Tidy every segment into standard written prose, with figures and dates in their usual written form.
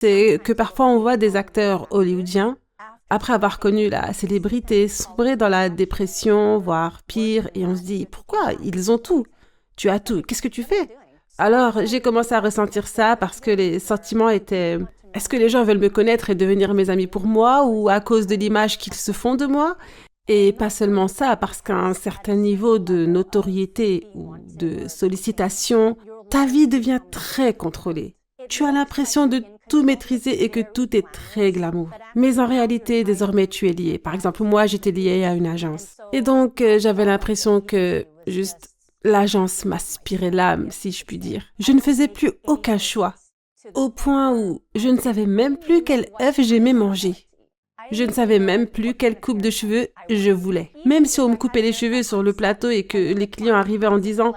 c'est que parfois on voit des acteurs hollywoodiens, après avoir connu la célébrité, sombrer dans la dépression, voire pire, et on se dit, pourquoi? Ils ont tout. Tu as tout. Qu'est-ce que tu fais? Alors, j'ai commencé à ressentir ça parce que les sentiments étaient, est-ce que les gens veulent me connaître et devenir mes amis pour moi ou à cause de l'image qu'ils se font de moi? Et pas seulement ça, parce qu'à un certain niveau de notoriété ou de sollicitation, ta vie devient très contrôlée. Tu as l'impression de tout maîtriser et que tout est très glamour. Mais en réalité, désormais, tu es lié. Par exemple, moi, j'étais liée à une agence. Et donc, j'avais l'impression que juste l'agence m'aspirait l'âme, si je puis dire. Je ne faisais plus aucun choix, au point où je ne savais même plus quel œuf j'aimais manger. Je ne savais même plus quelle coupe de cheveux je voulais. Même si on me coupait les cheveux sur le plateau et que les clients arrivaient en disant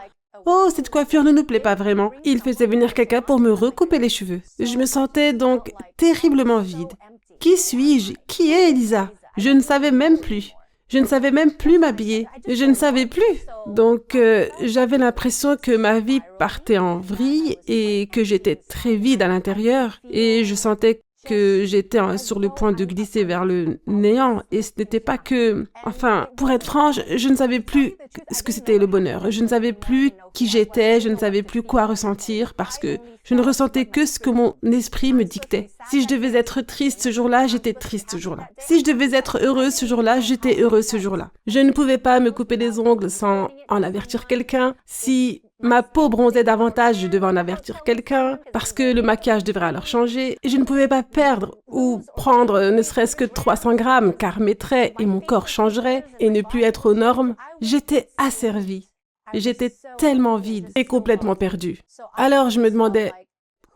«Oh, cette coiffure ne nous plaît pas vraiment», il faisait venir quelqu'un pour me recouper les cheveux. Je me sentais donc terriblement vide. Qui suis-je? Qui est Elisa? Je ne savais même plus. Je ne savais même plus m'habiller. Je ne savais plus. Donc, j'avais l'impression que ma vie partait en vrille et que j'étais très vide à l'intérieur. Et je sentais que j'étais sur le point de glisser vers le néant. Et ce n'était pas que... Enfin, pour être franche, je ne savais plus ce que c'était le bonheur. Je ne savais plus qui j'étais, je ne savais plus quoi ressentir parce que je ne ressentais que ce que mon esprit me dictait. Si je devais être triste ce jour-là, j'étais triste ce jour-là. Si je devais être heureuse ce jour-là, j'étais heureuse ce jour-là. Je ne pouvais pas me couper les ongles sans en avertir quelqu'un. Si ma peau bronzait davantage, je devais en avertir quelqu'un parce que le maquillage devrait alors changer. Je ne pouvais pas perdre ou prendre ne serait-ce que 300 grammes car mes traits et mon corps changeraient et ne plus être aux normes. J'étais asservie. J'étais tellement vide et complètement perdue. Alors je me demandais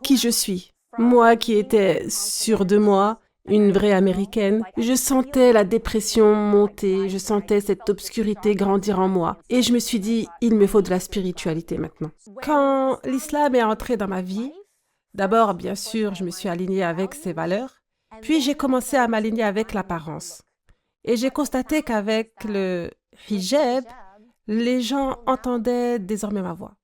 qui je suis. Moi qui étais sûre de moi, une vraie américaine, je sentais la dépression monter, je sentais cette obscurité grandir en moi. Et je me suis dit, il me faut de la spiritualité maintenant. Quand l'islam est entré dans ma vie, d'abord, bien sûr, je me suis alignée avec ses valeurs, puis j'ai commencé à m'aligner avec l'apparence. Et j'ai constaté qu'avec le hijab, les gens entendaient désormais ma voix.